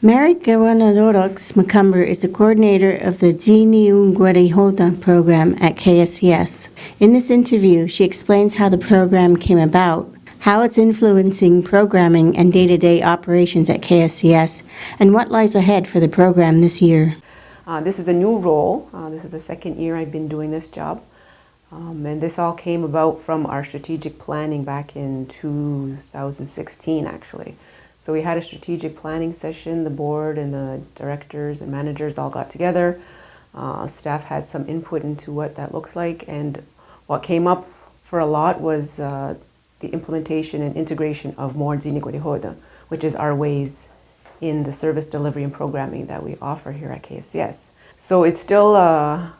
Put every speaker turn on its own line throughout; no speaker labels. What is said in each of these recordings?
Niionkwarihò Macumber is the coordinator of the Niionkwarihò program at KSCS. In this interview, she explains how the program came about, how it's influencing programming and day-to-day operations at KSCS, and what lies ahead for the program this year.
This is a new role. This is the second year I've been doing this job. And this all came about from our strategic planning back in 2016, actually. So we had a strategic planning session. The board and the directors and managers all got together. Staff had some input into what that looks like. And what came up for a lot was the implementation and integration of more Niionkwarihò, which is our ways in the service delivery and programming that we offer here at KSCS. So it's still a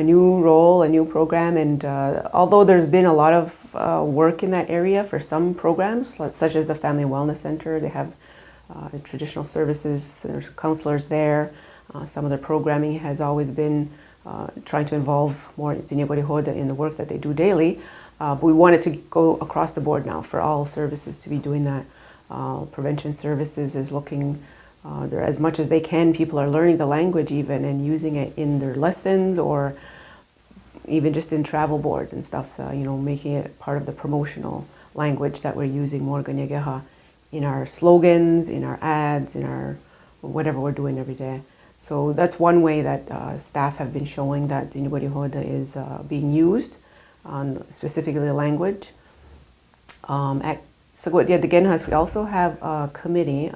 new role, a new program, and although there's been a lot of work in that area for some programs, such as the Family Wellness Center, they have traditional services, there's counselors there. Some of the programming has always been trying to involve more Niionkwarihò in the work that they do daily, but we wanted to go across the board now for all services to be doing that. Prevention services is looking there as much as they can. People are learning the language even and using it in their lessons or even just in travel boards and stuff, making it part of the promotional language that we're using more Niionkwarihò in our slogans, in our ads, in our whatever we're doing every day. So that's one way that staff have been showing that Niionkwarihò is being used, specifically the language. At we also have a committee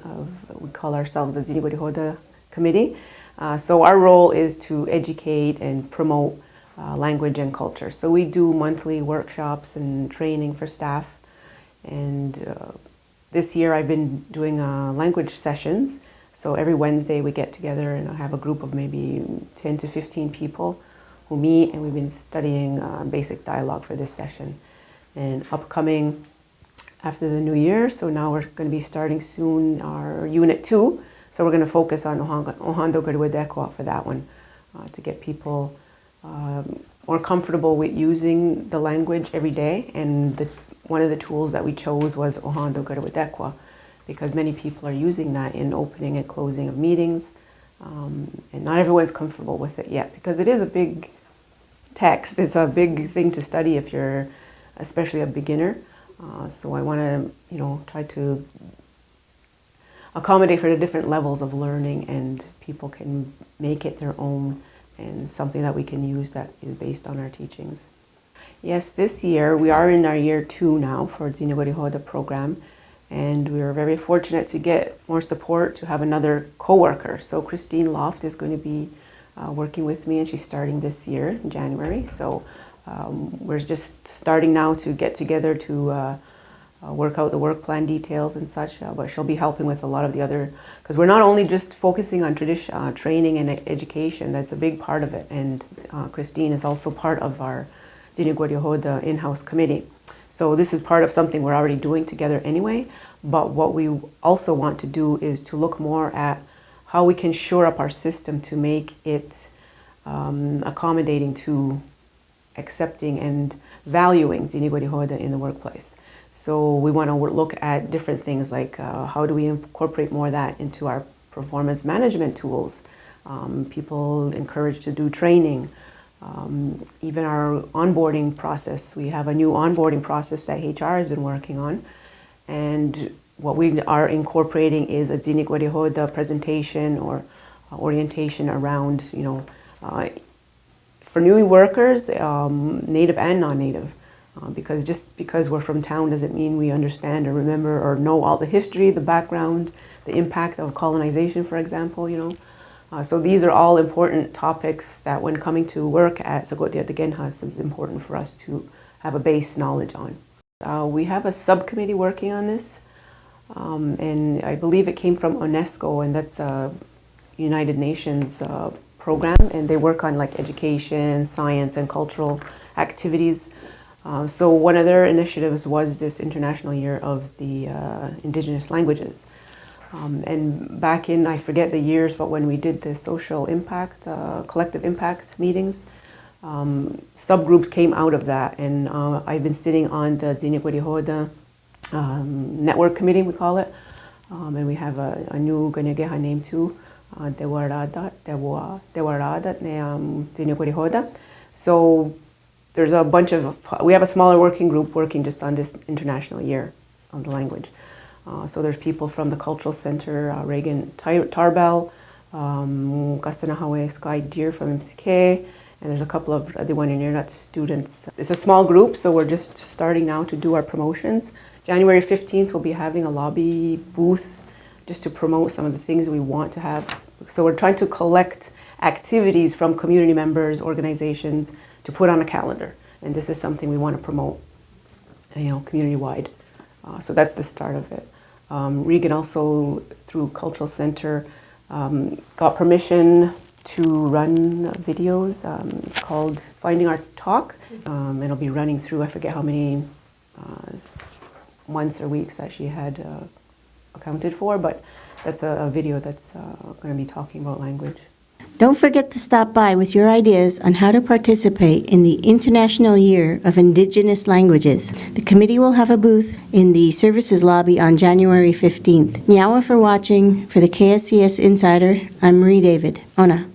we call ourselves the Niionkwarihò committee. So our role is to educate and promote language and culture. So we do monthly workshops and training for staff. And this year I've been doing language sessions. So every Wednesday we get together and I have a group of maybe 10 to 15 people who meet, and we've been studying basic dialogue for this session. And upcoming after the new year, so now we're going to be starting soon our Unit 2. So we're going to focus on Niionkwarihò for that one, to get people more comfortable with using the language every day. And one of the tools that we chose was Niionkwarihò, because many people are using that in opening and closing of meetings. And not everyone's comfortable with it yet, because it is a big text. It's a big thing to study if you're especially a beginner. So I want to, try to accommodate for the different levels of learning, and people can make it their own and something that we can use that is based on our teachings. Yes, this year we are in our year 2 now for Niionkwarihò program, and we're very fortunate to get more support, to have another co-worker. So Christine Loft is going to be working with me, and she's starting this year in January. So we're just starting now to get together to work out the work plan details and such, but she'll be helping with a lot of the other, because we're not only just focusing on training and education, that's a big part of it, and Christine is also part of our Niionkwarihò in-house committee. So this is part of something we're already doing together anyway, but what we also want to do is to look more at how we can shore up our system to make it accommodating to accepting and valuing Niionkwarihò in the workplace. So we want to look at different things like how do we incorporate more of that into our performance management tools, people encouraged to do training, even our onboarding process. We have a new onboarding process that HR has been working on, and what we are incorporating is a Niionkwarihò presentation or orientation around, for new workers, native and non-native, because just because we're from town doesn't mean we understand or remember or know all the history, the background, the impact of colonization, for example, So these are all important topics that when coming to work at Niionkwarihò is important for us to have a base knowledge on. We have a subcommittee working on this, and I believe it came from UNESCO, and that's a United Nations program, and they work on like education, science, and cultural activities. So one of their initiatives was this International Year of the Indigenous Languages. And back in, I forget the years, but when we did the social impact, collective impact meetings, subgroups came out of that. And I've been sitting on the Niionkwarihò network committee, we call it, And we have a Niionkwarihò name too, Niionkwarihò. So there's a bunch of, we have a smaller working group working just on this international year of the language. So there's people from the Cultural Center, Reagan Tarbell, Kasanahawe Sky Deer from MCK, and there's a couple of the one in Nut students. It's a small group, so we're just starting now to do our promotions. January 15th, we'll be having a lobby booth just to promote some of the things that we want to have. So we're trying to collect activities from community members, organizations, to put on a calendar. And this is something we want to promote, community-wide. So that's the start of it. Regan also, through Cultural Center, got permission to run videos. It's called Finding Our Talk. It'll be running through, I forget how many months or weeks that she had accounted for, but that's a video that's going to be talking about language.
Don't forget to stop by with your ideas on how to participate in the International Year of Indigenous Languages. The committee will have a booth in the services lobby on January 15th. Nyawa for watching. For the KSCS Insider, I'm Marie David. Ona.